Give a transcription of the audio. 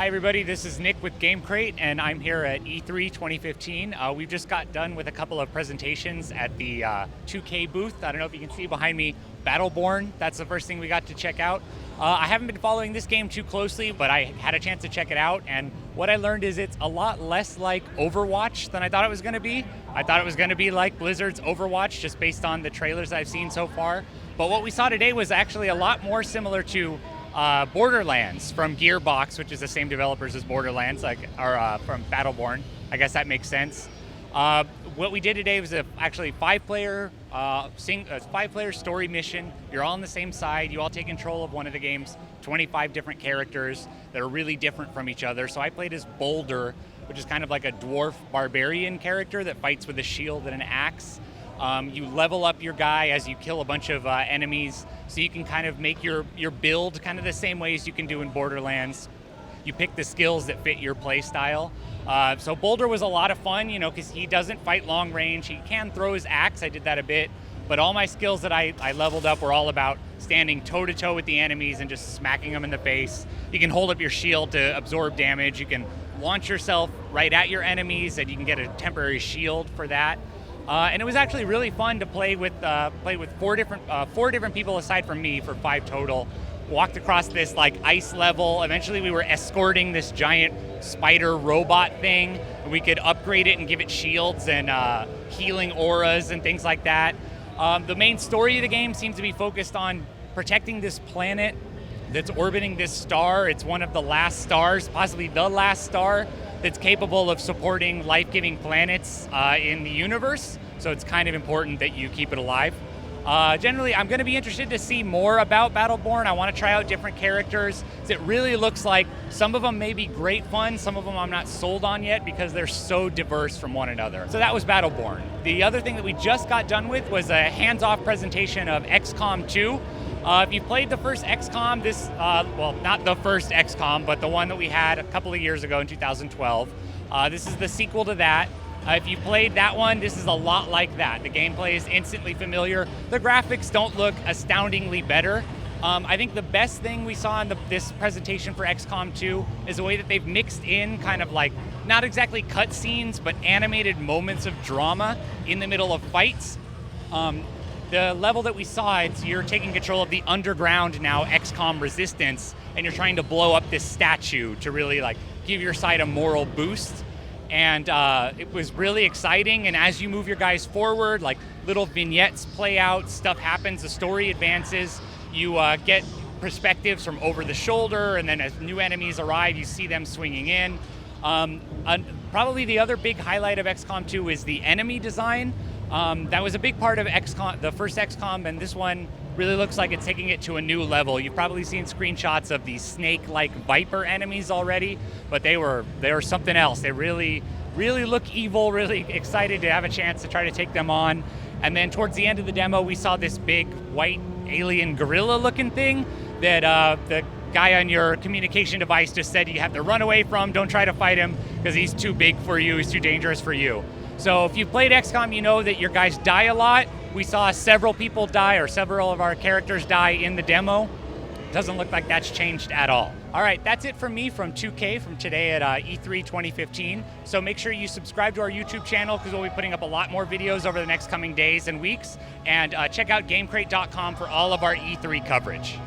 everybody, this is Nick with Game Crate, and I'm here at E3 2015. We've just got done with a couple of presentations at the 2K booth. I don't know if you can see behind me, Battleborn. That's the first thing we got to check out. I haven't been following this game too closely, but I had a chance to check it out, and what I learned is it's a lot less like Overwatch than I thought it was going to be. I thought it was going to be like Blizzard's Overwatch, just based on the trailers I've seen so far. But what we saw today was actually a lot more similar to Borderlands from Gearbox, which is the same developers as Borderlands, or from Battleborn. I guess that makes sense. What we did today was actually five-player story mission. You're all on the same side. You all take control of one of the game's 25 different characters that are really different from each other. So I played as Boulder, which is kind of like a dwarf barbarian character that fights with a shield and an axe. You level up your guy as you kill a bunch of enemies, so you can kind of make your build kind of the same way as you can do in Borderlands. You pick the skills that fit your play style. So Boulder was a lot of fun, because he doesn't fight long range. He can throw his axe, I did that a bit, but all my skills that I leveled up were all about standing toe-to-toe with the enemies and just smacking them in the face. You can hold up your shield to absorb damage. You can launch yourself right at your enemies, and you can get a temporary shield for that. And it was actually really fun to play with four different people aside from me, for 5 total. Walked across this ice level. Eventually we were escorting this giant spider robot thing, and we could upgrade it and give it shields and healing auras and things like that. The main story of the game seems to be focused on protecting this planet that's orbiting this star. It's one of the last stars, possibly the last star, that's capable of supporting life-giving planets in the universe. So it's kind of important that you keep it alive. Generally, I'm going to be interested to see more about Battleborn. I want to try out different characters. It really looks like some of them may be great fun, some of them I'm not sold on yet because they're so diverse from one another. So that was Battleborn. The other thing that we just got done with was a hands-off presentation of XCOM 2. If you played the first XCOM, well, not the first XCOM, but the one that we had a couple of years ago in 2012. This is the sequel to that. If you played that one, this is a lot like that. The gameplay is instantly familiar. The graphics don't look astoundingly better. I think the best thing we saw in this presentation for XCOM 2 is the way that they've mixed in kind of like, not exactly cutscenes, but animated moments of drama in the middle of fights. The level that we saw, you're taking control of the underground now XCOM resistance, and you're trying to blow up this statue to really give your side a moral boost. And it was really exciting, and as you move your guys forward, little vignettes play out, stuff happens, the story advances, you get perspectives from over the shoulder, and then as new enemies arrive, you see them swinging in. Probably the other big highlight of XCOM 2 is the enemy design. That was a big part of XCOM, the first XCOM, and this one really looks like it's taking it to a new level. You've probably seen screenshots of these snake-like viper enemies already, but they were something else. They really look evil, really excited to have a chance to try to take them on. And then towards the end of the demo, we saw this big white alien gorilla-looking thing that the guy on your communication device just said you have to run away from, don't try to fight him, because he's too big for you, he's too dangerous for you. So if you've played XCOM, you know that your guys die a lot. We saw several people die, or several of our characters die in the demo. Doesn't look like that's changed at all. All right, that's it from me from 2K from today at E3 2015. So make sure you subscribe to our YouTube channel, because we'll be putting up a lot more videos over the next coming days and weeks. And check out GameCrate.com for all of our E3 coverage.